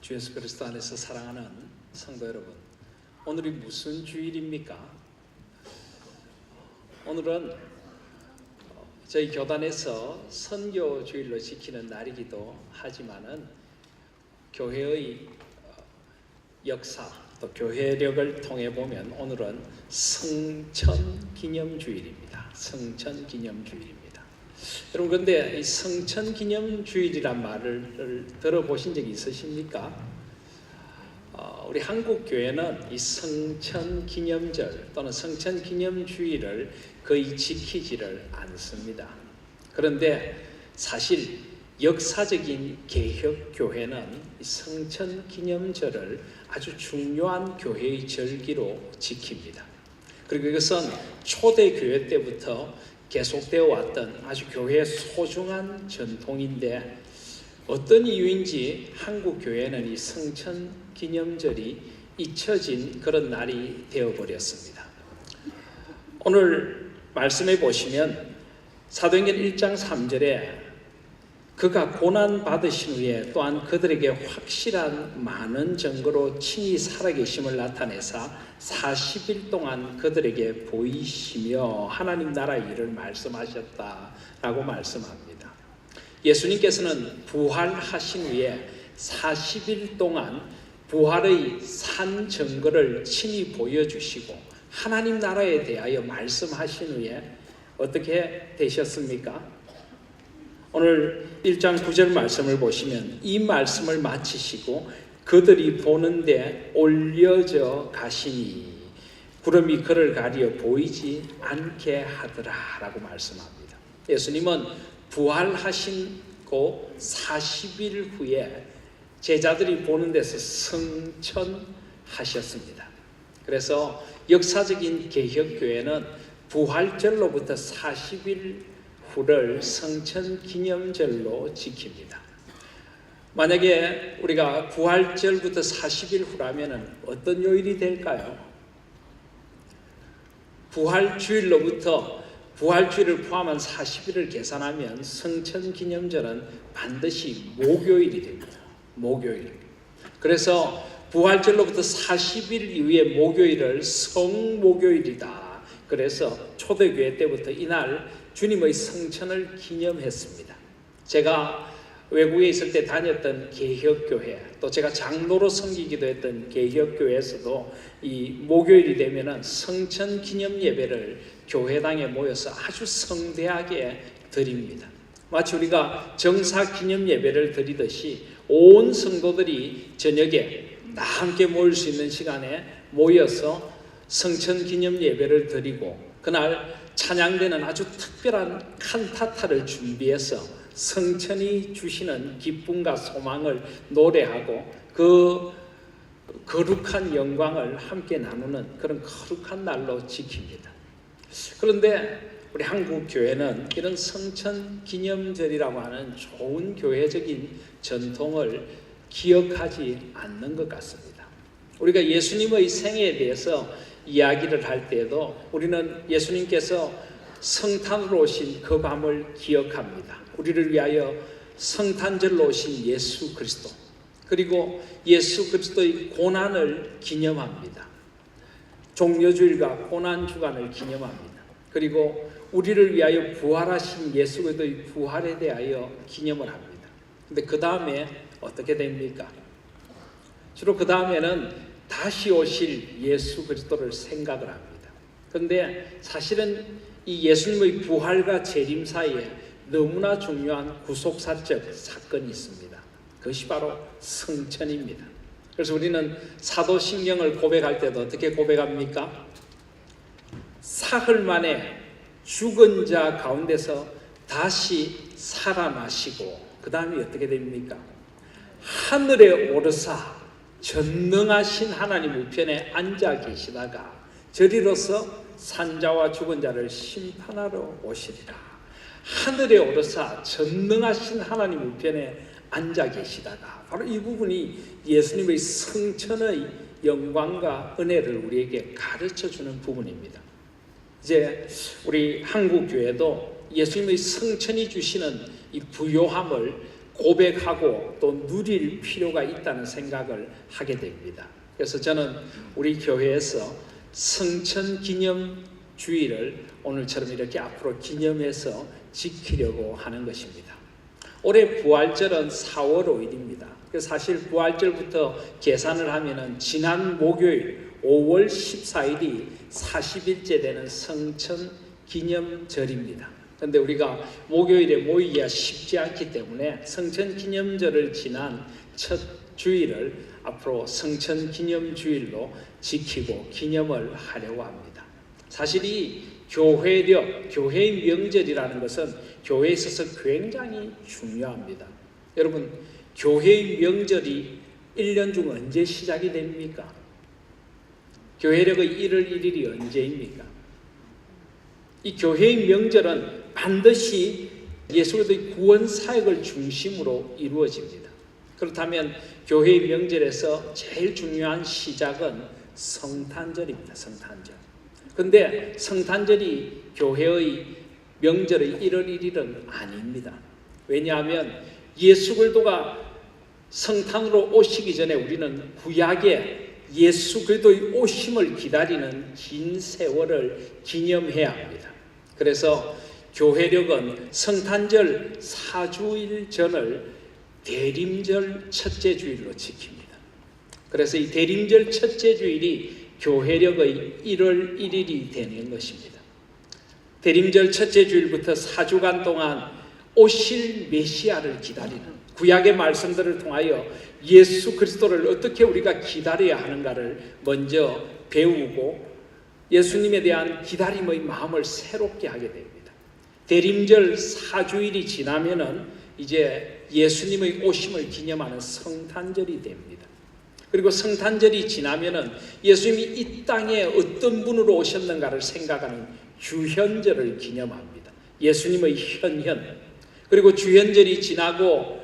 주 예수 그리스도 안에서 사랑하는 성도 여러분, 오늘이 무슨 주일입니까? 오늘은 저희 교단에서 선교 주일로 지키는 날이기도 하지만은 교회의 역사 또 교회력을 통해 보면 오늘은 성천 기념주일입니다. 성천 기념주일입니다. 여러분, 그런데 이 성천 기념주일이란 말을 들어보신 적이 있으십니까? 우리 한국 교회는 이 성천 기념절 또는 성천 기념주일을 거의 지키지를 않습니다. 그런데 사실 역사적인 개혁 교회는 이 성천 기념절을 아주 중요한 교회의 절기로 지킵니다. 그리고 이것은 초대교회 때부터 계속되어 왔던 아주 교회의 소중한 전통인데, 어떤 이유인지 한국 교회는 이 성천 기념절이 잊혀진 그런 날이 되어버렸습니다. 오늘 말씀해 보시면 사도행전 1장 3절에 그가 고난 받으신 후에 또한 그들에게 확실한 많은 증거로 친히 살아계심을 나타내사 40일 동안 그들에게 보이시며 하나님 나라의 일을 말씀하셨다라고 말씀합니다. 예수님께서는 부활하신 후에 40일 동안 부활의 산 증거를 친히 보여주시고 하나님 나라에 대하여 말씀하신 후에 어떻게 되셨습니까? 오늘 1장 9절 말씀을 보시면 이 말씀을 마치시고 그들이 보는데 올려져 가시니 구름이 그를 가리어 보이지 않게 하더라 라고 말씀합니다. 예수님은 부활하시고 40일 후에 제자들이 보는 데서 성천하셨습니다. 그래서 역사적인 개혁교회는 부활절로부터 40일 후를 성천 기념절로 지킵니다. 만약에 우리가 부활절부터 40일 후라면 어떤 요일이 될까요? 부활주일로부터 부활주일을 포함한 40일을 계산하면 성천 기념절은 반드시 목요일이 됩니다. 목요일. 그래서 부활절로부터 40일 이후에 목요일을 성목요일이다. 그래서 초대교회 때부터 이날 주님의 성천을 기념했습니다. 제가 외국에 있을 때 다녔던 개혁교회, 또 제가 장로로 섬기기도 했던 개혁교회에서도 이 목요일이 되면은 성천 기념 예배를 교회당에 모여서 아주 성대하게 드립니다. 마치 우리가 정사 기념 예배를 드리듯이 온 성도들이 저녁에 다 함께 모일 수 있는 시간에 모여서 성천 기념 예배를 드리고 그날 찬양되는 아주 특별한 칸타타를 준비해서 성천이 주시는 기쁨과 소망을 노래하고 그 거룩한 영광을 함께 나누는 그런 거룩한 날로 지킵니다. 그런데 우리 한국 교회는 이런 성천 기념절이라고 하는 좋은 교회적인 전통을 기억하지 않는 것 같습니다. 우리가 예수님의 생애에 대해서 이야기를 할 때에도 우리는 예수님께서 성탄으로 오신 그 밤을 기억합니다. 우리를 위하여 성탄절로 오신 예수 그리스도, 그리고 예수 그리스도의 고난을 기념합니다. 종려주일과 고난주간을 기념합니다. 그리고 우리를 위하여 부활하신 예수 그리스도의 부활에 대하여 기념을 합니다. 근데 그 다음에 어떻게 됩니까? 주로 그 다음에는 다시 오실 예수 그리스도를 생각을 합니다. 그런데 사실은 이 예수님의 부활과 재림 사이에 너무나 중요한 구속사적 사건이 있습니다. 그것이 바로 성천입니다. 그래서 우리는 사도신경을 고백할 때도 어떻게 고백합니까? 사흘 만에 죽은 자 가운데서 다시 살아나시고 그 다음에 어떻게 됩니까? 하늘에 오르사 전능하신 하나님 우편에 앉아 계시다가 저리로서 산자와 죽은 자를 심판하러 오시리라. 하늘에 오르사 전능하신 하나님 우편에 앉아 계시다가, 바로 이 부분이 예수님의 성천의 영광과 은혜를 우리에게 가르쳐주는 부분입니다. 이제 우리 한국 교회도 예수님의 성천이 주시는 이 부요함을 고백하고 또 누릴 필요가 있다는 생각을 하게 됩니다. 그래서 저는 우리 교회에서 성천 기념 주일을 오늘처럼 이렇게 앞으로 기념해서 지키려고 하는 것입니다. 올해 부활절은 4월 5일입니다. 사실 부활절부터 계산을 하면은 지난 목요일 5월 14일이 40일째 되는 성천 기념절입니다. 그런데 우리가 목요일에 모이기가 쉽지 않기 때문에 성천 기념절을 지난 첫 주일을 앞으로 성천 기념 주일로 지키고 기념을 하려고 합니다. 사실 이 교회력, 교회의 명절이라는 것은 교회에 있어서 굉장히 중요합니다. 여러분, 교회의 명절이 1년 중 언제 시작이 됩니까? 교회력의 1월 1일이 언제입니까? 이 교회의 명절은 반드시 예수 그리스도의 구원 사역을 중심으로 이루어집니다. 그렇다면 교회의 명절에서 제일 중요한 시작은 성탄절입니다. 성탄절. 그런데 성탄절이 교회의 명절의 1월 1일은 아닙니다. 왜냐하면 예수 그리스도가 성탄으로 오시기 전에 우리는 구약에 예수 그리스도의 오심을 기다리는 긴 세월을 기념해야 합니다. 그래서 교회력은 성탄절 4주일 전을 대림절 첫째 주일로 지킵니다. 그래서 이 대림절 첫째 주일이 교회력의 1월 1일이 되는 것입니다. 대림절 첫째 주일부터 4주간 동안 오실 메시아를 기다리는 구약의 말씀들을 통하여 예수 그리스도를 어떻게 우리가 기다려야 하는가를 먼저 배우고 예수님에 대한 기다림의 마음을 새롭게 하게 됩니다. 대림절 4주일이 지나면은 이제 예수님의 오심을 기념하는 성탄절이 됩니다. 그리고 성탄절이 지나면은 예수님이 이 땅에 어떤 분으로 오셨는가를 생각하는 주현절을 기념합니다. 예수님의 현현. 그리고 주현절이 지나고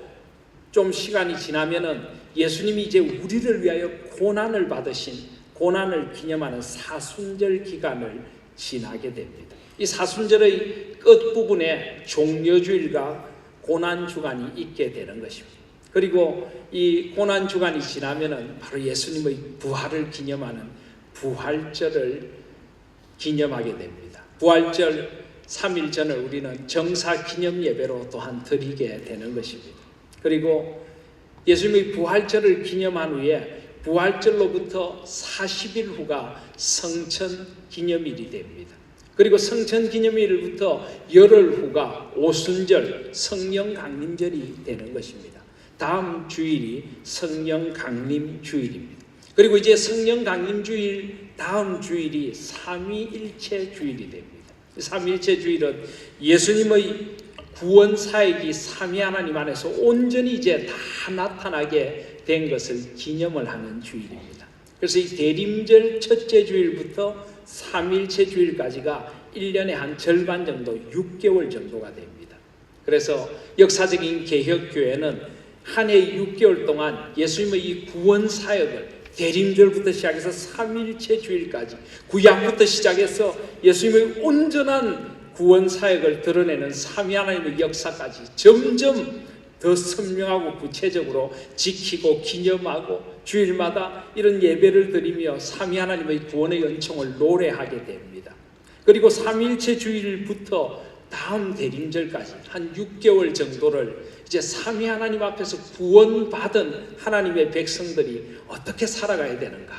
좀 시간이 지나면은 예수님이 이제 우리를 위하여 고난을 받으신 고난을 기념하는 사순절 기간을 지나게 됩니다. 이 사순절의 끝부분에 종려주일과 고난주간이 있게 되는 것입니다. 그리고 이 고난주간이 지나면은 바로 예수님의 부활을 기념하는 부활절을 기념하게 됩니다. 부활절 3일 전을 우리는 정사 기념 예배로 또한 드리게 되는 것입니다. 그리고 예수님의 부활절을 기념한 후에 부활절로부터 40일 후가 성천 기념일이 됩니다. 그리고 성천 기념일부터 열흘 후가 오순절 성령 강림절이 되는 것입니다. 다음 주일이 성령 강림 주일입니다. 그리고 이제 성령 강림 주일 다음 주일이 삼위일체 주일이 됩니다. 삼위일체 주일은 예수님의 구원 사역이 삼위 하나님 안에서 온전히 이제 다 나타나게 된 것을 기념을 하는 주일입니다. 그래서 이 대림절 첫째 주일부터 삼위일체 주일까지가 1년의 한 절반 정도 6개월 정도가 됩니다. 그래서 역사적인 개혁교회는 한 해 6개월 동안 예수님의 이 구원 사역을 대림절부터 시작해서 삼위일체 주일까지 구약부터 시작해서 예수님의 온전한 구원 사역을 드러내는 삼위 하나님의 역사까지 점점 더 선명하고 구체적으로 지키고 기념하고 주일마다 이런 예배를 드리며 삼위 하나님의 구원의 은총을 노래하게 됩니다. 그리고 삼위일체 주일부터 다음 대림절까지 한 6개월 정도를 이제 삼위 하나님 앞에서 구원받은 하나님의 백성들이 어떻게 살아가야 되는가,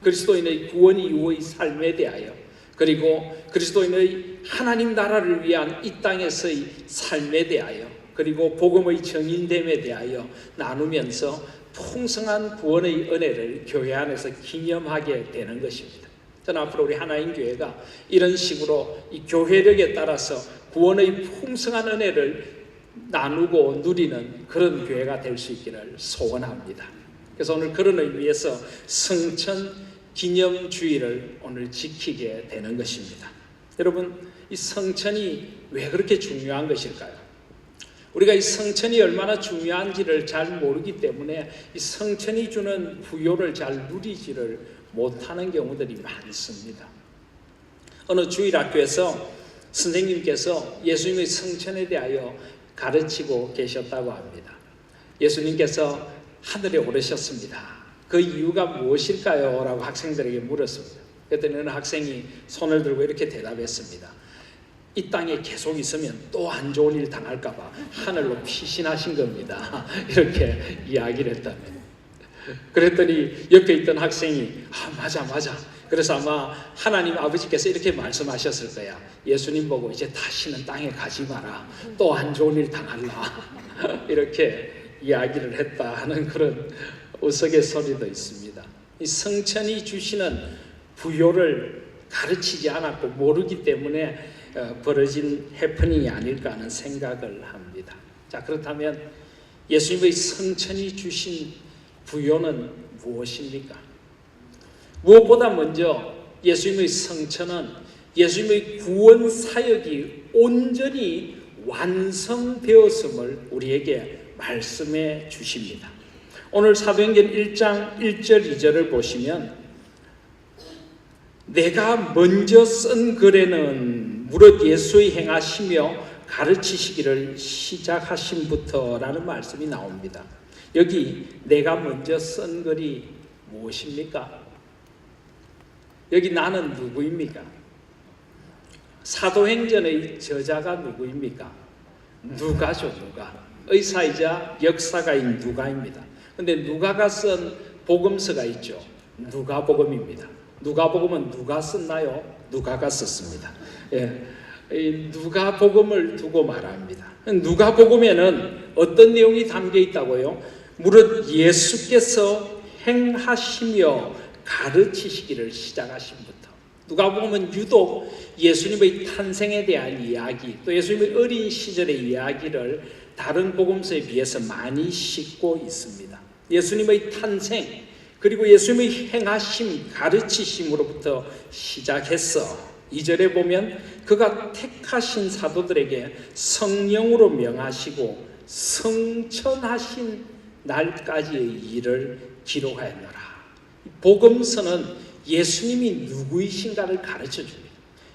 그리스도인의 구원 이후의 삶에 대하여, 그리고 그리스도인의 하나님 나라를 위한 이 땅에서의 삶에 대하여, 그리고 복음의 정인됨에 대하여 나누면서 풍성한 구원의 은혜를 교회 안에서 기념하게 되는 것입니다. 저는 앞으로 우리 하나님교회가 이런 식으로 이 교회력에 따라서 구원의 풍성한 은혜를 나누고 누리는 그런 교회가 될 수 있기를 소원합니다. 그래서 오늘 그런 의미에서 성천 기념주일을 오늘 지키게 되는 것입니다. 여러분, 이 성천이 왜 그렇게 중요한 것일까요? 우리가 이 성천이 얼마나 중요한지를 잘 모르기 때문에 이 성천이 주는 부요를 잘 누리지를 못하는 경우들이 많습니다. 어느 주일학교에서 선생님께서 예수님의 성천에 대하여 가르치고 계셨다고 합니다. 예수님께서 하늘에 오르셨습니다. 그 이유가 무엇일까요? 라고 학생들에게 물었습니다. 그랬더니 어느 학생이 손을 들고 이렇게 대답했습니다. 이 땅에 계속 있으면 또 안 좋은 일 당할까 봐 하늘로 피신하신 겁니다. 이렇게 이야기를 했다면, 그랬더니 옆에 있던 학생이 맞아. 그래서 아마 하나님 아버지께서 이렇게 말씀하셨을 거야. 예수님 보고 이제 다시는 땅에 가지 마라. 또 안 좋은 일 당할라. 이렇게 이야기를 했다 하는 그런 우스갯소리도 있습니다. 이 성천이 주시는 부요를 가르치지 않았고 모르기 때문에 벌어진 해프닝이 아닐까 하는 생각을 합니다. 자, 그렇다면 예수님의 성천이 주신 부요는 무엇입니까? 무엇보다 먼저 예수님의 성천은 예수님의 구원 사역이 온전히 완성되었음을 우리에게 말씀해 주십니다. 오늘 사도행전 1장 1절 2절을 보시면 내가 먼저 쓴 글에는 무릇 예수의 행하시며 가르치시기를 시작하심부터라는 말씀이 나옵니다. 여기 내가 먼저 쓴 글이 무엇입니까? 여기 나는 누구입니까? 사도행전의 저자가 누구입니까? 누가죠, 누가. 의사이자 역사가인 누가입니다. 근데 누가가 쓴 복음서가 있죠. 누가복음입니다. 누가복음은 누가 썼나요? 누가가 썼습니다. 이 누가복음을 두고 말합니다. 누가복음에는 어떤 내용이 담겨 있다고요? 무릇 예수께서 행하시며 가르치시기를 시작하심부터. 누가복음은 유독 예수님의 탄생에 대한 이야기, 또 예수님의 어린 시절의 이야기를 다른 복음서에 비해서 많이 싣고 있습니다. 예수님의 탄생, 그리고 예수님의 행하심, 가르치심으로부터 시작해서 2절에 보면 그가 택하신 사도들에게 성령으로 명하시고 성천하신 날까지의 일을 기록하였노라. 복음서는 예수님이 누구이신가를 가르쳐 줍니다.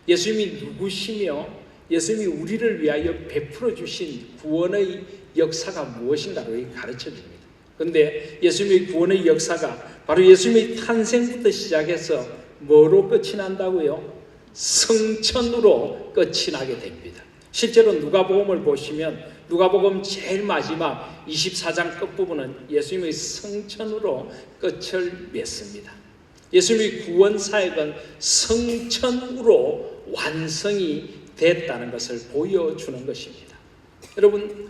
예수님이 누구시며 예수님이 우리를 위하여 베풀어 주신 구원의 역사가 무엇인가를 가르쳐 줍니다. 그런데 예수님의 구원의 역사가 바로 예수님의 탄생부터 시작해서 뭐로 끝이 난다고요? 성천으로 끝이 나게 됩니다. 실제로 누가복음을 보시면 누가복음 제일 마지막 24장 끝부분은 예수님의 성천으로 끝을 맺습니다. 예수님의 구원 사역은 성천으로 완성이 됐다는 것을 보여주는 것입니다. 여러분,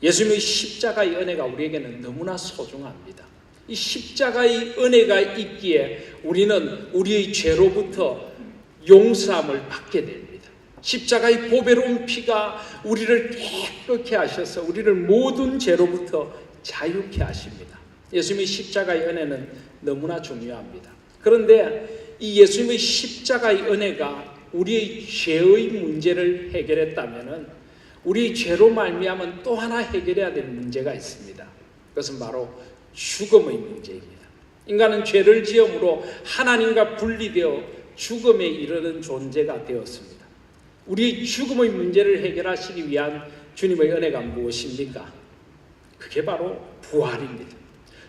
예수님의 십자가의 은혜가 우리에게는 너무나 소중합니다. 이 십자가의 은혜가 있기에 우리는 우리의 죄로부터 용서함을 받게 됩니다. 십자가의 보배로운 피가 우리를 깨끗게 하셔서 우리를 모든 죄로부터 자유케 하십니다. 예수님의 십자가의 은혜는 너무나 중요합니다. 그런데 이 예수님의 십자가의 은혜가 우리의 죄의 문제를 해결했다면 우리 죄로 말미암은 또 하나 해결해야 될 문제가 있습니다. 그것은 바로 죽음의 문제입니다. 인간은 죄를 지음으로 하나님과 분리되어 죽음에 이르는 존재가 되었습니다. 우리 죽음의 문제를 해결하시기 위한 주님의 은혜가 무엇입니까? 그게 바로 부활입니다.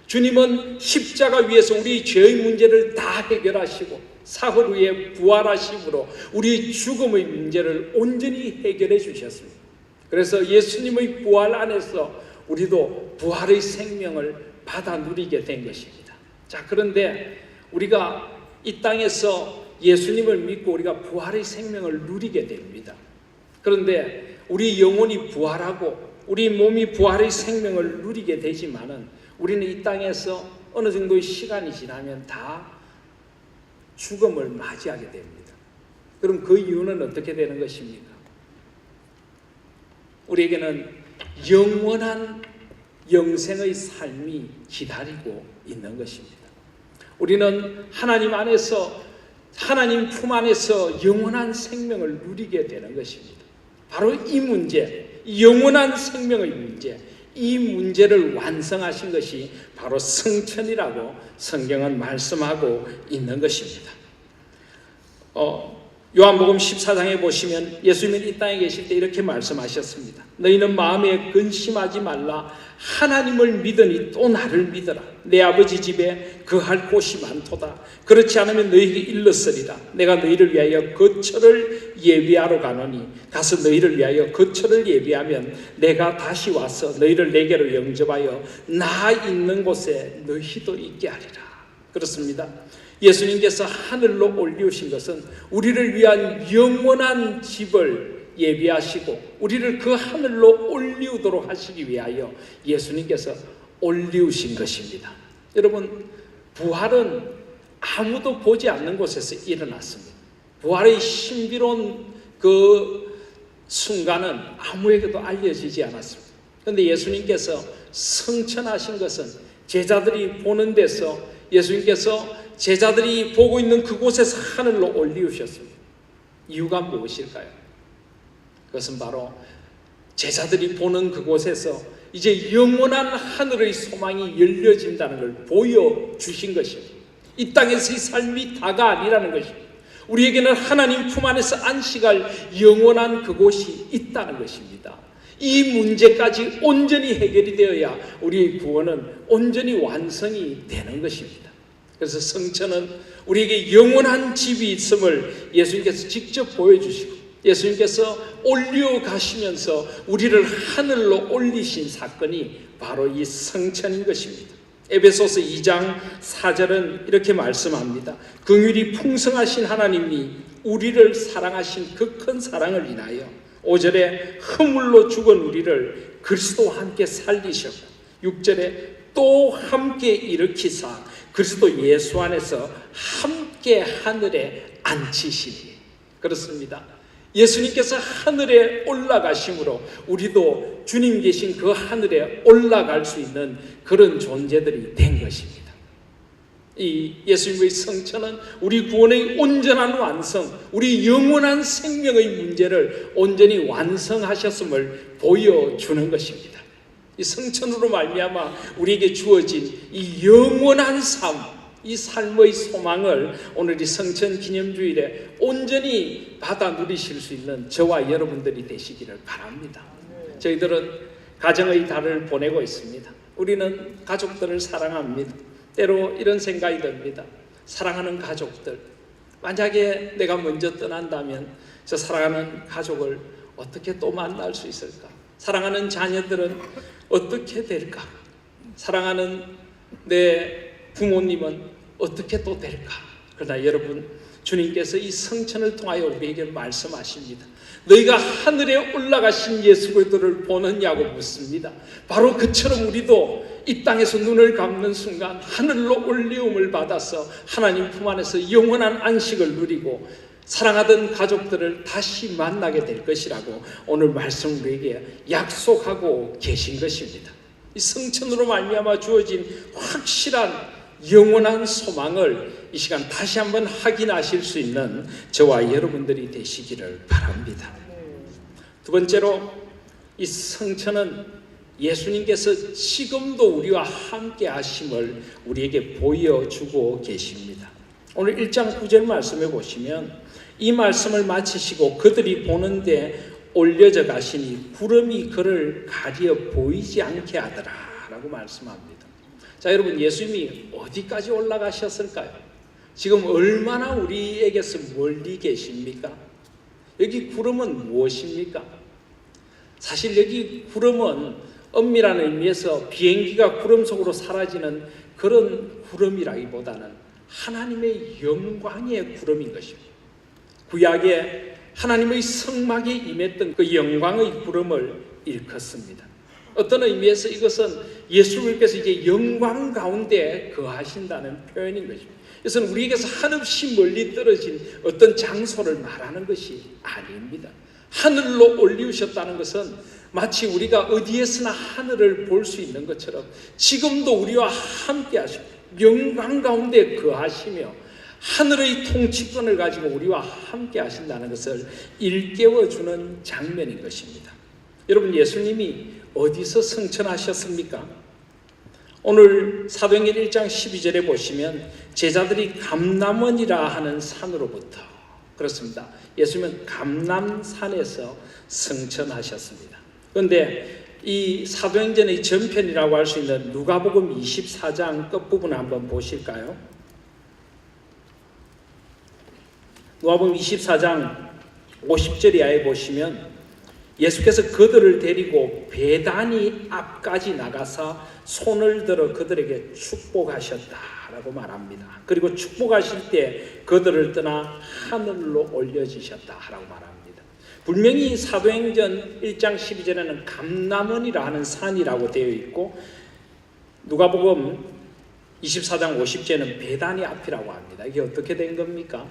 주님은 십자가 위에서 우리 죄의 문제를 다 해결하시고 사흘 후에 부활하심으로 우리 죽음의 문제를 온전히 해결해 주셨습니다. 그래서 예수님의 부활 안에서 우리도 부활의 생명을 받아 누리게 된 것입니다. 자, 그런데 우리가 이 땅에서 예수님을 믿고 우리가 부활의 생명을 누리게 됩니다. 그런데 우리 영혼이 부활하고 우리 몸이 부활의 생명을 누리게 되지만은 우리는 이 땅에서 어느 정도의 시간이 지나면 다 죽음을 맞이하게 됩니다. 그럼 그 이유는 어떻게 되는 것입니까? 우리에게는 영원한 영생의 삶이 기다리고 있는 것입니다. 우리는 하나님 안에서, 하나님 품 안에서 영원한 생명을 누리게 되는 것입니다. 바로 이 문제, 영원한 생명의 문제, 이 문제를 완성하신 것이 바로 성천이라고 성경은 말씀하고 있는 것입니다. 요한복음 14장에 보시면 예수님은 이 땅에 계실 때 이렇게 말씀하셨습니다. 너희는 마음에 근심하지 말라. 하나님을 믿으니 또 나를 믿어라. 내 아버지 집에 거할 곳이 많도다. 그렇지 않으면 너희에게 일렀으리라. 내가 너희를 위하여 거처를 예비하러 가노니 가서 너희를 위하여 거처를 예비하면 내가 다시 와서 너희를 내게로 영접하여 나 있는 곳에 너희도 있게 하리라. 그렇습니다. 예수님께서 하늘로 올리우신 것은 우리를 위한 영원한 집을 예비하시고 우리를 그 하늘로 올리우도록 하시기 위하여 예수님께서 올리우신 것입니다. 여러분, 부활은 아무도 보지 않는 곳에서 일어났습니다. 부활의 신비로운 그 순간은 아무에게도 알려지지 않았습니다. 그런데 예수님께서 성천하신 것은 제자들이 보는 데서 예수님께서 제자들이 보고 있는 그곳에서 하늘로 올리우셨습니다. 이유가 무엇일까요? 그것은 바로 제자들이 보는 그곳에서 이제 영원한 하늘의 소망이 열려진다는 걸 보여주신 것입니다. 이 땅에서의 삶이 다가 아니라는 것입니다. 우리에게는 하나님 품 안에서 안식할 영원한 그곳이 있다는 것입니다. 이 문제까지 온전히 해결이 되어야 우리의 구원은 온전히 완성이 되는 것입니다. 그래서 성천은 우리에게 영원한 집이 있음을 예수님께서 직접 보여주시고 예수님께서 올려 가시면서 우리를 하늘로 올리신 사건이 바로 이 성천인 것입니다. 에베소서 2장 4절은 이렇게 말씀합니다. 긍휼이 풍성하신 하나님이 우리를 사랑하신 그 큰 사랑을 인하여 5절에 허물로 죽은 우리를 그리스도와 함께 살리셨고 6절에 또 함께 일으키사 그리스도 예수 안에서 함께 하늘에 앉히시니. 그렇습니다. 예수님께서 하늘에 올라가심으로 우리도 주님 계신 그 하늘에 올라갈 수 있는 그런 존재들이 된 것입니다. 이 예수님의 성천은 우리 구원의 온전한 완성, 우리 영원한 생명의 문제를 온전히 완성하셨음을 보여주는 것입니다. 이 성천으로 말미암아 우리에게 주어진 이 영원한 삶, 이 삶의 소망을 오늘 이 성천 기념주일에 온전히 받아 누리실 수 있는 저와 여러분들이 되시기를 바랍니다. 저희들은 가정의 달을 보내고 있습니다. 우리는 가족들을 사랑합니다. 때로 이런 생각이 듭니다. 사랑하는 가족들, 만약에 내가 먼저 떠난다면 저 사랑하는 가족을 어떻게 또 만날 수 있을까? 사랑하는 자녀들은 어떻게 될까? 사랑하는 내 부모님은 어떻게 또 될까? 그러나 여러분, 주님께서 이 성천을 통하여 우리에게 말씀하십니다. 너희가 하늘에 올라가신 예수 그리스도를 보느냐고 묻습니다. 바로 그처럼 우리도 이 땅에서 눈을 감는 순간 하늘로 올리움을 받아서 하나님 품 안에서 영원한 안식을 누리고 사랑하던 가족들을 다시 만나게 될 것이라고 오늘 말씀 우리에게 약속하고 계신 것입니다. 이 성천으로 말미암아 주어진 확실한 영원한 소망을 이 시간 다시 한번 확인하실 수 있는 저와 여러분들이 되시기를 바랍니다. 두 번째로 이 성천은 예수님께서 지금도 우리와 함께 하심을 우리에게 보여주고 계십니다. 오늘 1장 9절 말씀에 보시면 이 말씀을 마치시고 그들이 보는데 올려져 가시니 구름이 그를 가려 보이지 않게 하더라 라고 말씀합니다. 자, 여러분, 예수님이 어디까지 올라가셨을까요? 지금 얼마나 우리에게서 멀리 계십니까? 여기 구름은 무엇입니까? 사실 여기 구름은 엄밀한 의미에서 비행기가 구름 속으로 사라지는 그런 구름이라기보다는 하나님의 영광의 구름인 것입니다. 구약에 하나님의 성막에 임했던 그 영광의 구름을 일컫습니다. 어떤 의미에서 이것은 예수님께서 이제 영광 가운데 거하신다는 표현인 것입니다. 이것은 우리에게서 한없이 멀리 떨어진 어떤 장소를 말하는 것이 아닙니다. 하늘로 올리우셨다는 것은 마치 우리가 어디에서나 하늘을 볼 수 있는 것처럼 지금도 우리와 함께 하시고 영광 가운데 거하시며 하늘의 통치권을 가지고 우리와 함께 하신다는 것을 일깨워주는 장면인 것입니다. 여러분, 예수님이 어디서 성천하셨습니까? 오늘 사도행전 1장 12절에 보시면 제자들이 감람원이라 하는 산으로부터 그렇습니다. 예수님은 감람산에서 승천하셨습니다. 그런데 이 사도행전의 전편이라고 할 수 있는 누가복음 24장 끝부분을 한번 보실까요? 누가복음 24장 50절 이하에 보시면 예수께서 그들을 데리고 베다니 앞까지 나가서 손을 들어 그들에게 축복하셨다라고 말합니다. 그리고 축복하실 때 그들을 떠나 하늘로 올려지셨다라고 말합니다. 분명히 사도행전 1장 12절에는 감람원이라 하는 산이라고 되어 있고 누가복음 24장 50절에는 베다니 앞이라고 합니다. 이게 어떻게 된 겁니까?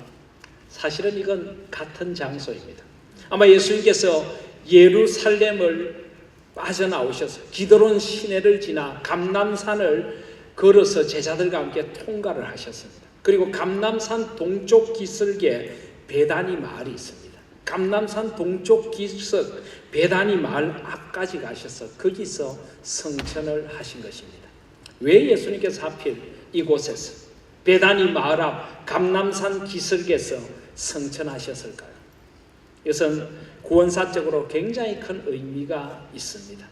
사실은 이건 같은 장소입니다. 아마 예수님께서 예루살렘을 빠져나오셔서 기드론 시내를 지나 감람산을 걸어서 제자들과 함께 통과를 하셨습니다. 그리고 감람산 동쪽 기슭에 베다니 마을이 있습니다. 감람산 동쪽 기슭 베다니 마을 앞까지 가셔서 거기서 성천을 하신 것입니다. 왜 예수님께서 하필 이곳에서 베다니 마을 앞 감람산 기슭에서 성천하셨을까요? 이것은 구원사적으로 굉장히 큰 의미가 있습니다.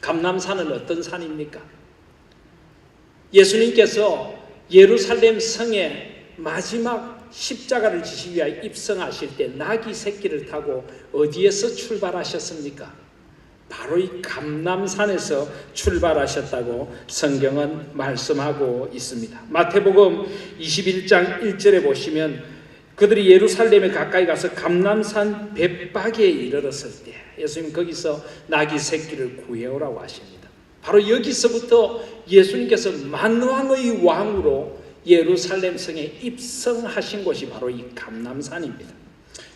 감람산은 어떤 산입니까? 예수님께서 예루살렘 성에 마지막 십자가를 지시기 위하여 입성하실 때 나귀 새끼를 타고 어디에서 출발하셨습니까? 바로 이 감람산에서 출발하셨다고 성경은 말씀하고 있습니다. 마태복음 21장 1절에 보시면 그들이 예루살렘에 가까이 가서 감람산 벳박에 이르렀을 때 예수님 거기서 나귀 새끼를 구해오라고 하십니다. 바로 여기서부터 예수님께서 만왕의 왕으로 예루살렘 성에 입성하신 곳이 바로 이 감람산입니다.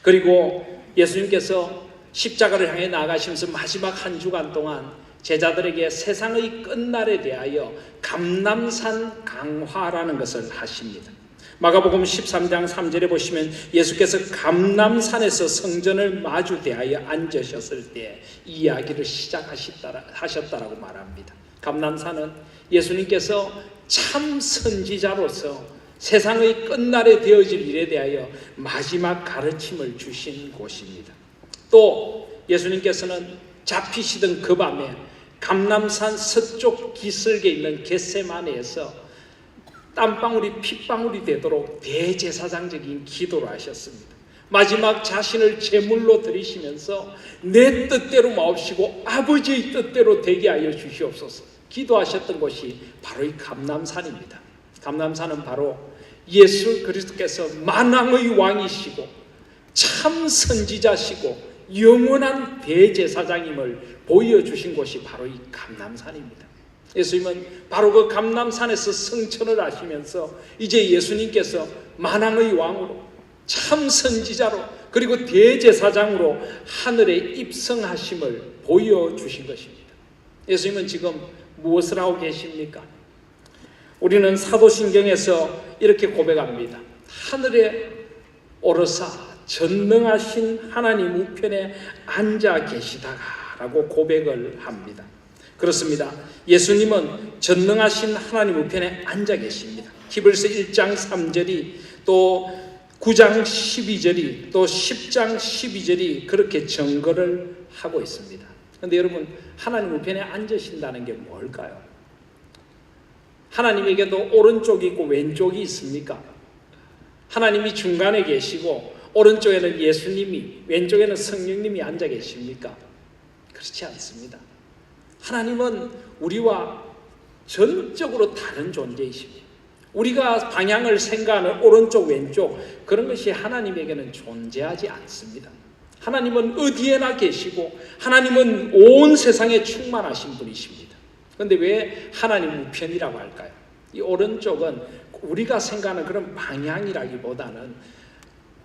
그리고 예수님께서 십자가를 향해 나아가시면서 마지막 한 주간 동안 제자들에게 세상의 끝날에 대하여 감람산 강화라는 것을 하십니다. 마가복음 13장 3절에 보시면 예수께서 감람산에서 성전을 마주 대하여 앉으셨을 때 이야기를 시작하셨다라고 말합니다. 감람산은 예수님께서 참 선지자로서 세상의 끝날에 되어질 일에 대하여 마지막 가르침을 주신 곳입니다. 또 예수님께서는 잡히시던 그 밤에 감람산 서쪽 기슭에 있는 겟세마네에서 땀방울이 핏방울이 되도록 대제사장적인 기도를 하셨습니다. 마지막 자신을 제물로 드리시면서 내 뜻대로 마옵시고 아버지의 뜻대로 되게 하여 주시옵소서 기도하셨던 곳이 바로 이 감람산입니다. 감람산은 바로 예수 그리스도께서 만왕의 왕이시고 참 선지자시고 영원한 대제사장임을 보여주신 곳이 바로 이 감람산입니다. 예수님은 바로 그 감람산에서 성천을 하시면서 이제 예수님께서 만왕의 왕으로 참 선지자로 그리고 대제사장으로 하늘에 입성하심을 보여주신 것입니다. 예수님은 지금 무엇을 하고 계십니까? 우리는 사도신경에서 이렇게 고백합니다. 하늘에 오르사 전능하신 하나님 우편에 앉아 계시다가라고 고백을 합니다. 그렇습니다. 예수님은 전능하신 하나님 우편에 앉아 계십니다. 히브리서 1장 3절이 또 9장 12절이 또 10장 12절이 그렇게 증거를 하고 있습니다. 그런데 여러분 하나님 우편에 앉으신다는 게 뭘까요? 하나님에게도 오른쪽이 있고 왼쪽이 있습니까? 하나님이 중간에 계시고 오른쪽에는 예수님이 왼쪽에는 성령님이 앉아 계십니까? 그렇지 않습니다. 하나님은 우리와 전적으로 다른 존재이십니다. 우리가 방향을 생각하는 오른쪽 왼쪽 그런 것이 하나님에게는 존재하지 않습니다. 하나님은 어디에나 계시고 하나님은 온 세상에 충만하신 분이십니다. 그런데 왜 하나님 우편이라고 할까요? 이 오른쪽은 우리가 생각하는 그런 방향이라기보다는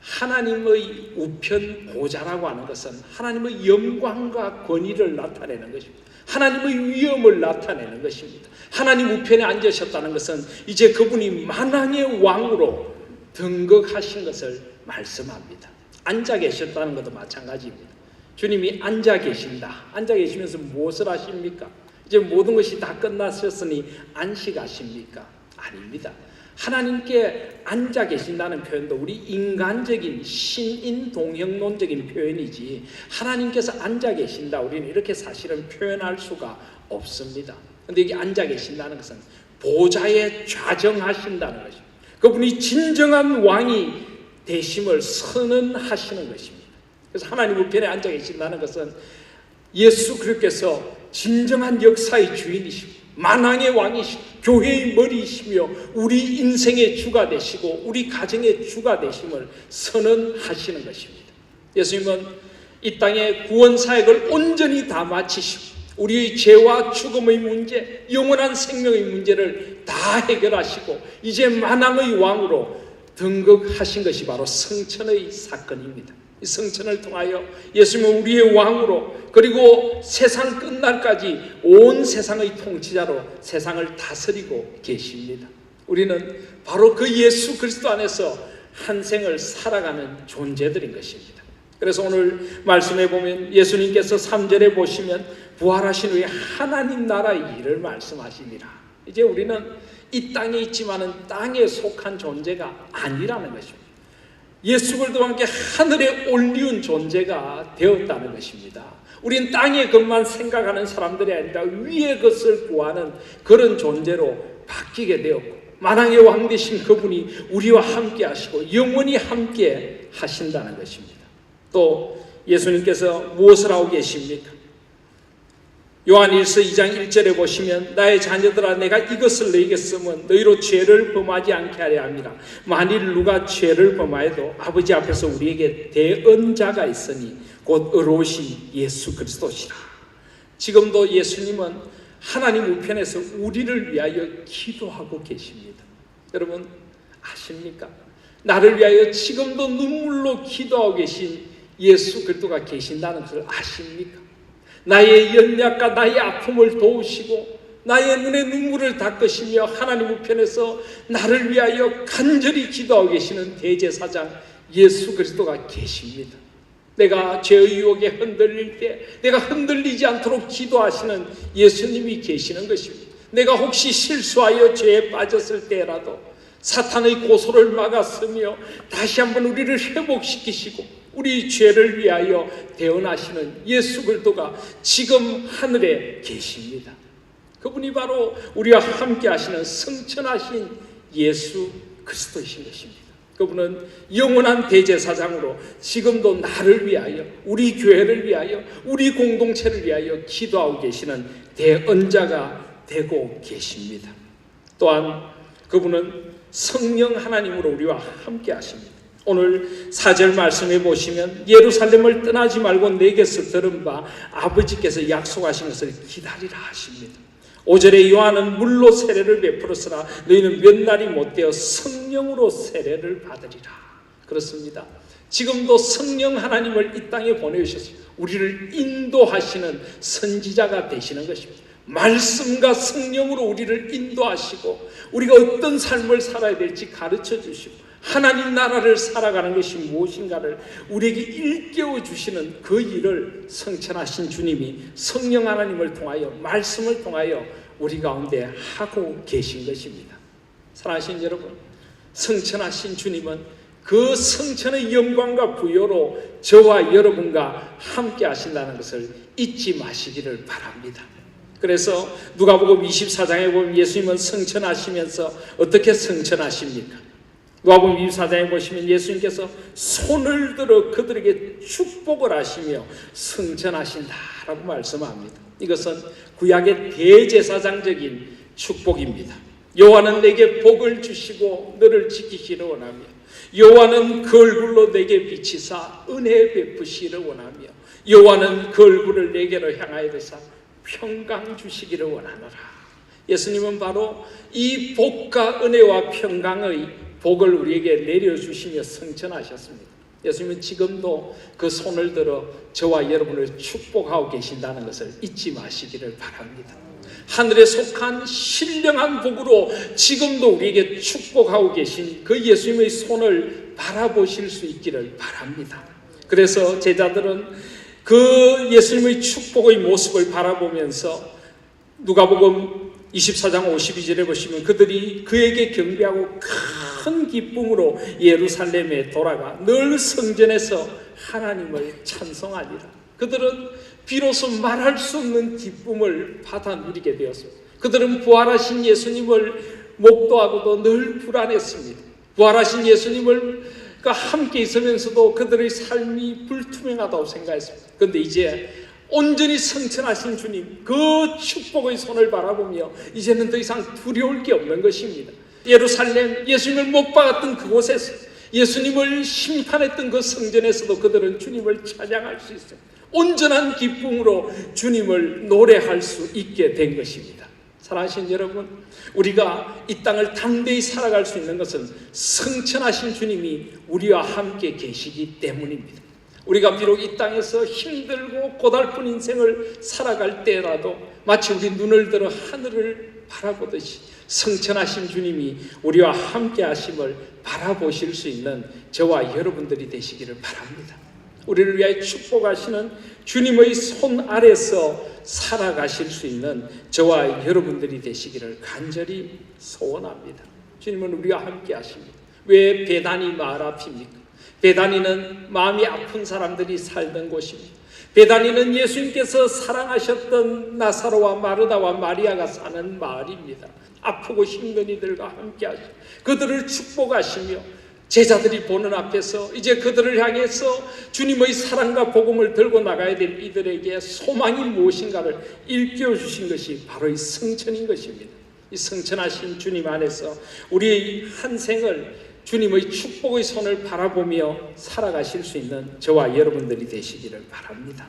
하나님의 우편 보좌라고 하는 것은 하나님의 영광과 권위를 나타내는 것입니다. 하나님의 위엄을 나타내는 것입니다. 하나님 우편에 앉으셨다는 것은 이제 그분이 만왕의 왕으로 등극하신 것을 말씀합니다. 앉아 계셨다는 것도 마찬가지입니다. 주님이 앉아 계신다. 앉아 계시면서 무엇을 하십니까? 이제 모든 것이 다 끝나셨으니 안식하십니까? 아닙니다. 하나님께 앉아 계신다는 표현도 우리 인간적인 신인동형론적인 표현이지 하나님께서 앉아 계신다 우리는 이렇게 사실은 표현할 수가 없습니다. 그런데 여기 앉아 계신다는 것은 보좌에 좌정하신다는 것입니다. 그분이 진정한 왕이 되심을 선언하시는 것입니다. 그래서 하나님 우편에 앉아 계신다는 것은 예수 그리스도께서 진정한 역사의 주인이시고 만왕의 왕이시고 교회의 머리이시며 우리 인생의 주가 되시고 우리 가정의 주가 되심을 선언하시는 것입니다. 예수님은 이 땅의 구원 사역을 온전히 다 마치시고 우리의 죄와 죽음의 문제, 영원한 생명의 문제를 다 해결하시고 이제 만왕의 왕으로 등극하신 것이 바로 성천의 사건입니다. 이 성천을 통하여 예수님은 우리의 왕으로 그리고 세상 끝날까지 온 세상의 통치자로 세상을 다스리고 계십니다. 우리는 바로 그 예수 그리스도 안에서 한 생을 살아가는 존재들인 것입니다. 그래서 오늘 말씀해 보면 예수님께서 3절에 보시면 부활하신 후에 하나님 나라의 일을 말씀하시니라. 이제 우리는 이 땅에 있지만은 땅에 속한 존재가 아니라는 것입니다. 예수 그리스도와 함께 하늘에 올리운 존재가 되었다는 것입니다. 우린 땅의 것만 생각하는 사람들이 아니라 위의 것을 구하는 그런 존재로 바뀌게 되었고 만왕의 왕 되신 그분이 우리와 함께 하시고 영원히 함께 하신다는 것입니다. 또 예수님께서 무엇을 하고 계십니까? 요한일서 2장 1절에 보시면 나의 자녀들아 내가 이것을 너희에게 쓰면 너희로 죄를 범하지 않게 하려 함이라. 만일 누가 죄를 범하여도 아버지 앞에서 우리에게 대언자가 있으니 곧 의로우신 예수 그리스도시라. 지금도 예수님은 하나님 우편에서 우리를 위하여 기도하고 계십니다. 여러분 아십니까? 나를 위하여 지금도 눈물로 기도하고 계신 예수 그리스도가 계신다는 것을 아십니까? 나의 연약과 나의 아픔을 도우시고 나의 눈에 눈물을 닦으시며 하나님 우편에서 나를 위하여 간절히 기도하고 계시는 대제사장 예수 그리스도가 계십니다. 내가 죄의 유혹에 흔들릴 때 내가 흔들리지 않도록 기도하시는 예수님이 계시는 것입니다. 내가 혹시 실수하여 죄에 빠졌을 때라도 사탄의 고소를 막았으며 다시 한번 우리를 회복시키시고 우리 죄를 위하여 대언하시는 예수 그리스도가 지금 하늘에 계십니다. 그분이 바로 우리와 함께 하시는 성천하신 예수 그리스도이신 것입니다. 그분은 영원한 대제사장으로 지금도 나를 위하여 우리 교회를 위하여 우리 공동체를 위하여 기도하고 계시는 대언자가 되고 계십니다. 또한 그분은 성령 하나님으로 우리와 함께 하십니다. 오늘 4절 말씀해 보시면 예루살렘을 떠나지 말고 내게서 들은 바 아버지께서 약속하신 것을 기다리라 하십니다. 5절에 요한은 물로 세례를 베풀었으나 너희는 몇 날이 못되어 성령으로 세례를 받으리라. 그렇습니다. 지금도 성령 하나님을 이 땅에 보내주셔서 우리를 인도하시는 선지자가 되시는 것입니다. 말씀과 성령으로 우리를 인도하시고 우리가 어떤 삶을 살아야 될지 가르쳐 주시고 하나님 나라를 살아가는 것이 무엇인가를 우리에게 일깨워 주시는 그 일을 성천하신 주님이 성령 하나님을 통하여 말씀을 통하여 우리 가운데 하고 계신 것입니다. 사랑하신 여러분, 성천하신 주님은 그 성천의 영광과 부여로 저와 여러분과 함께 하신다는 것을 잊지 마시기를 바랍니다. 그래서 누가복음 24장에 보면 예수님은 성천하시면서 어떻게 성천하십니까? 누가복음 24장에 보시면 예수님께서 손을 들어 그들에게 축복을 하시며 성천하신다라고 말씀합니다. 이것은 구약의 대제사장적인 축복입니다. 여호와는 내게 복을 주시고 너를 지키시를 원하며 여호와는 그 얼굴로 내게 비치사 은혜 베푸시를 원하며 여호와는 그 얼굴을 내게로 향하여 드사 평강 주시기를 원하노라. 예수님은 바로 이 복과 은혜와 평강의 복을 우리에게 내려주시며 성천하셨습니다. 예수님은 지금도 그 손을 들어 저와 여러분을 축복하고 계신다는 것을 잊지 마시기를 바랍니다. 하늘에 속한 신령한 복으로 지금도 우리에게 축복하고 계신 그 예수님의 손을 바라보실 수 있기를 바랍니다. 그래서 제자들은 그 예수님의 축복의 모습을 바라보면서 누가복음 24장 52절에 보시면 그들이 그에게 경배하고 큰 기쁨으로 예루살렘에 돌아가 늘 성전에서 하나님을 찬송하니라. 그들은 비로소 말할 수 없는 기쁨을 받아 누리게 되었습니다. 그들은 부활하신 예수님을 목도하고도 늘 불안했습니다. 부활하신 예수님을 함께 있으면서도 그들의 삶이 불투명하다고 생각했습니다. 그런데 이제 온전히 성천하신 주님, 그 축복의 손을 바라보며 이제는 더 이상 두려울 게 없는 것입니다. 예루살렘, 예수님을 못 박았던 그곳에서, 예수님을 심판했던 그 성전에서도 그들은 주님을 찬양할 수 있어요. 온전한 기쁨으로 주님을 노래할 수 있게 된 것입니다. 사랑하신 여러분, 우리가 이 땅을 담대히 살아갈 수 있는 것은 성천하신 주님이 우리와 함께 계시기 때문입니다. 우리가 비록 이 땅에서 힘들고 고달픈 인생을 살아갈 때라도 마치 우리 눈을 들어 하늘을 바라보듯이 성천하신 주님이 우리와 함께 하심을 바라보실 수 있는 저와 여러분들이 되시기를 바랍니다. 우리를 위하여 축복하시는 주님의 손 아래서 살아가실 수 있는 저와 여러분들이 되시기를 간절히 소원합니다. 주님은 우리와 함께 하십니다. 왜 베다니 마을 앞입니까? 베다니는 마음이 아픈 사람들이 살던 곳입니다. 베다니는 예수님께서 사랑하셨던 나사로와 마르다와 마리아가 사는 마을입니다. 아프고 힘든 이들과 함께 하시고 그들을 축복하시며 제자들이 보는 앞에서 이제 그들을 향해서 주님의 사랑과 복음을 들고 나가야 될 이들에게 소망이 무엇인가를 일깨워 주신 것이 바로 이 성천인 것입니다. 이 성천하신 주님 안에서 우리의 한 생을 주님의 축복의 손을 바라보며 살아가실 수 있는 저와 여러분들이 되시기를 바랍니다.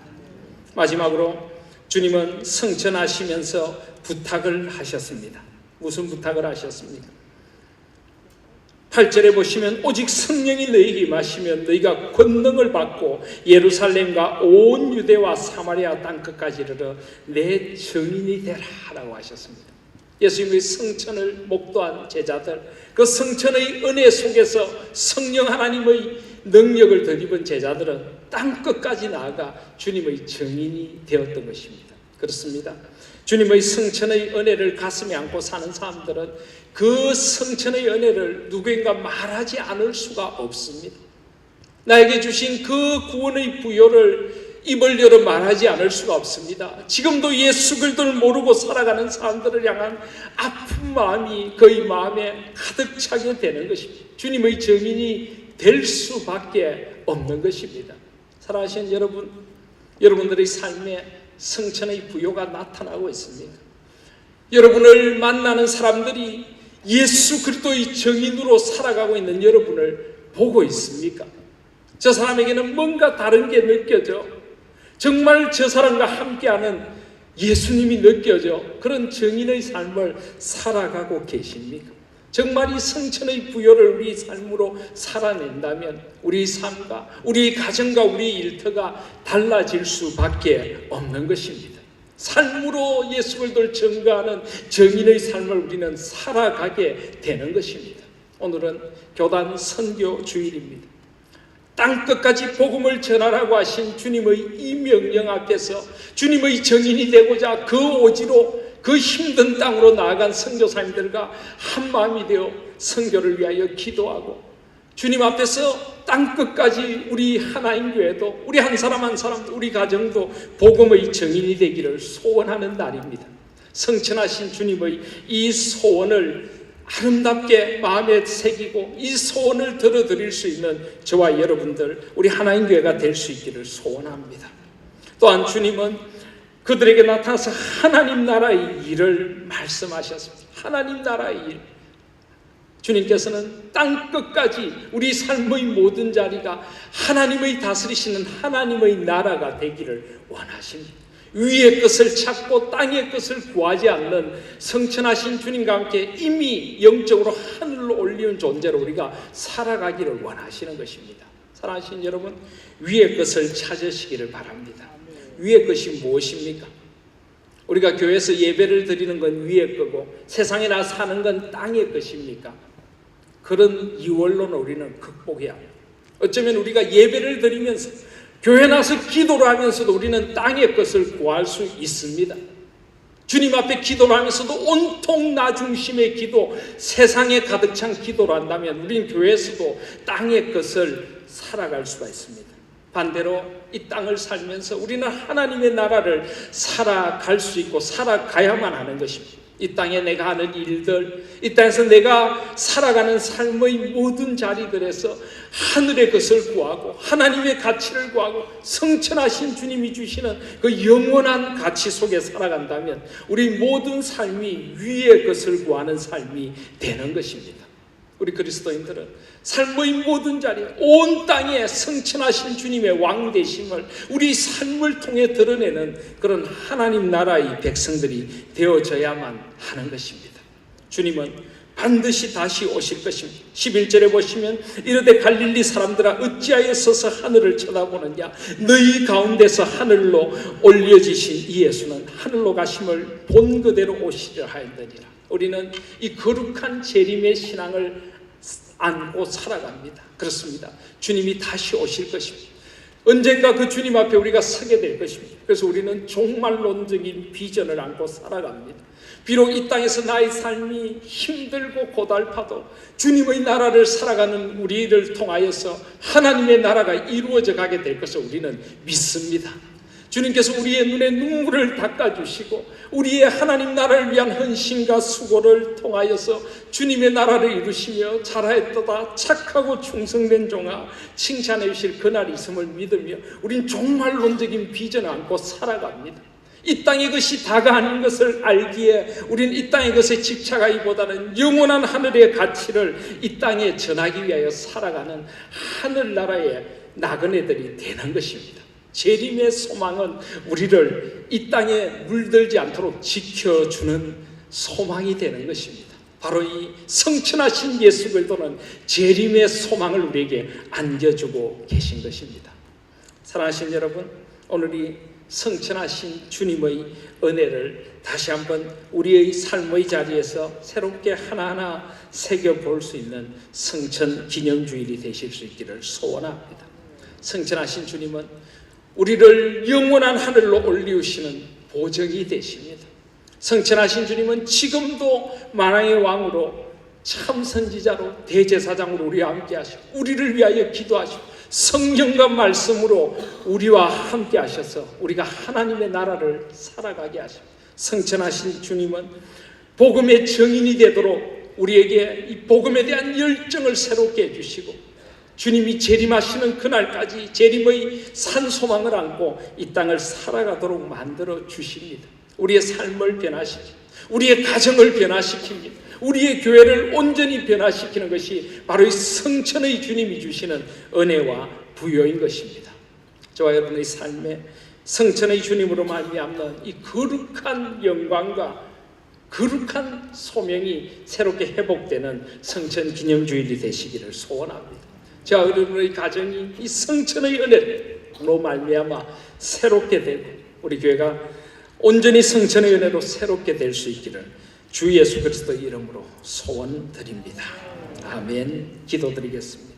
마지막으로 주님은 성천하시면서 부탁을 하셨습니다. 무슨 부탁을 하셨습니까? 8절에 보시면 오직 성령이 너희에게 임하시면 너희가 권능을 받고 예루살렘과 온 유대와 사마리아 땅끝까지 이르러 내 증인이 되라 라고 하셨습니다. 예수님의 성천을 목도한 제자들, 그 성천의 은혜 속에서 성령 하나님의 능력을 덧입은 제자들은 땅끝까지 나아가 주님의 증인이 되었던 것입니다. 그렇습니다. 주님의 성천의 은혜를 가슴에 안고 사는 사람들은 그 성천의 은혜를 누구인가 말하지 않을 수가 없습니다. 나에게 주신 그 구원의 부요를 입을 열어 말하지 않을 수가 없습니다. 지금도 예수 그리스도를 모르고 살아가는 사람들을 향한 아픈 마음이 그의 마음에 가득 차게 되는 것입니다. 주님의 증인이 될 수밖에 없는 것입니다. 사랑하시는 여러분, 여러분들의 삶에 성천의 부요가 나타나고 있습니다. 여러분을 만나는 사람들이 예수 그리스도의 증인으로 살아가고 있는 여러분을 보고 있습니까? 저 사람에게는 뭔가 다른 게 느껴져. 정말 저 사람과 함께하는 예수님이 느껴져. 그런 증인의 삶을 살아가고 계십니까? 정말 이 성천의 부요를 우리 삶으로 살아낸다면 우리 삶과 우리 가정과 우리 일터가 달라질 수밖에 없는 것입니다. 삶으로 예수 그리스도를 증거하는 증인의 삶을 우리는 살아가게 되는 것입니다. 오늘은 교단 선교 주일입니다. 땅끝까지 복음을 전하라고 하신 주님의 이 명령 앞에서 주님의 증인이 되고자 그 오지로 그 힘든 땅으로 나아간 선교사님들과 한 마음이 되어 선교를 위하여 기도하고 주님 앞에서 땅끝까지 우리 하나인 교회도 우리 한 사람 한 사람 우리 가정도 복음의 증인이 되기를 소원하는 날입니다. 성천하신 주님의 이 소원을 아름답게 마음에 새기고 이 소원을 들어드릴 수 있는 저와 여러분들 우리 하나인 교회가 될 수 있기를 소원합니다. 또한 주님은 그들에게 나타나서 하나님 나라의 일을 말씀하셨습니다. 하나님 나라의 일. 주님께서는 땅끝까지 우리 삶의 모든 자리가 하나님의 다스리시는 하나님의 나라가 되기를 원하십니다. 위의 것을 찾고 땅의 것을 구하지 않는 성천하신 주님과 함께 이미 영적으로 하늘로 올리는 존재로 우리가 살아가기를 원하시는 것입니다. 사랑하시는 여러분, 위의 것을 찾으시기를 바랍니다. 위의 것이 무엇입니까? 우리가 교회에서 예배를 드리는 건 위의 거고 세상에 나 사는 건 땅의 것입니까? 그런 이원론을 우리는 극복해야 합니다. 어쩌면 우리가 예배를 드리면서 교회 나서 기도를 하면서도 우리는 땅의 것을 구할 수 있습니다. 주님 앞에 기도를 하면서도 온통 나 중심의 기도, 세상에 가득 찬 기도를 한다면 우리는 교회에서도 땅의 것을 살아갈 수가 있습니다. 반대로 이 땅을 살면서 우리는 하나님의 나라를 살아갈 수 있고 살아가야만 하는 것입니다. 이 땅에 내가 하는 일들, 이 땅에서 내가 살아가는 삶의 모든 자리들에서 하늘의 것을 구하고 하나님의 가치를 구하고 성천하신 주님이 주시는 그 영원한 가치 속에 살아간다면 우리 모든 삶이 위의 것을 구하는 삶이 되는 것입니다. 우리 그리스도인들은 삶의 모든 자리, 온 땅에 성천하신 주님의 왕 되심을 우리 삶을 통해 드러내는 그런 하나님 나라의 백성들이 되어져야만 하는 것입니다. 주님은 반드시 다시 오실 것입니다. 11절에 보시면 이르되 갈릴리 사람들아 어찌하여 서서 하늘을 쳐다보느냐, 너희 가운데서 하늘로 올려지신 이 예수는 하늘로 가심을 본 그대로 오시려 하였느니라. 우리는 이 거룩한 재림의 신앙을 안고 살아갑니다. 그렇습니다. 주님이 다시 오실 것입니다. 언젠가 그 주님 앞에 우리가 서게 될 것입니다. 그래서 우리는 종말론적인 비전을 안고 살아갑니다. 비록 이 땅에서 나의 삶이 힘들고 고달파도 주님의 나라를 살아가는 우리를 통하여서 하나님의 나라가 이루어져 가게 될 것을 우리는 믿습니다. 주님께서 우리의 눈에 눈물을 닦아주시고 우리의 하나님 나라를 위한 헌신과 수고를 통하여서 주님의 나라를 이루시며 잘하였도다 착하고 충성된 종아 칭찬해 주실 그날이 있음을 믿으며 우린 종말론적인 비전을 안고 살아갑니다. 이 땅의 것이 다가 아닌 것을 알기에 우리는 이 땅의 것에 집착하기보다는 영원한 하늘의 가치를 이 땅에 전하기 위하여 살아가는 하늘나라의 나그네들이 되는 것입니다. 재림의 소망은 우리를 이 땅에 물들지 않도록 지켜주는 소망이 되는 것입니다. 바로 이 성천하신 예수 그리스도는 재림의 소망을 우리에게 안겨주고 계신 것입니다. 사랑하시는 여러분, 오늘 이 성천하신 주님의 은혜를 다시 한번 우리의 삶의 자리에서 새롭게 하나하나 새겨볼 수 있는 성천 기념주일이 되실 수 있기를 소원합니다. 성천하신 주님은 우리를 영원한 하늘로 올리우시는 보정이 되십니다. 성천하신 주님은 지금도 만왕의 왕으로 참 선지자로 대제사장으로 우리와 함께 하시고 우리를 위하여 기도하시고 성령과 말씀으로 우리와 함께 하셔서 우리가 하나님의 나라를 살아가게 하십니다. 성천하신 주님은 복음의 증인이 되도록 우리에게 이 복음에 대한 열정을 새롭게 해주시고 주님이 재림하시는 그날까지 재림의 산소망을 안고 이 땅을 살아가도록 만들어 주십니다. 우리의 삶을 변화시킵니다. 우리의 가정을 변화시킵니다. 우리의 교회를 온전히 변화시키는 것이 바로 이 성천의 주님이 주시는 은혜와 부여인 것입니다. 저와 여러분의 삶에 성천의 주님으로 말미암는 이 거룩한 영광과 거룩한 소명이 새롭게 회복되는 성천 기념주일이 되시기를 소원합니다. 저와 여러분의 가정이 이 성천의 은혜로 말미암아 새롭게 되고 우리 교회가 온전히 성천의 은혜로 새롭게 될 수 있기를 주 예수 그리스도의 이름으로 소원드립니다. 아멘. 기도드리겠습니다.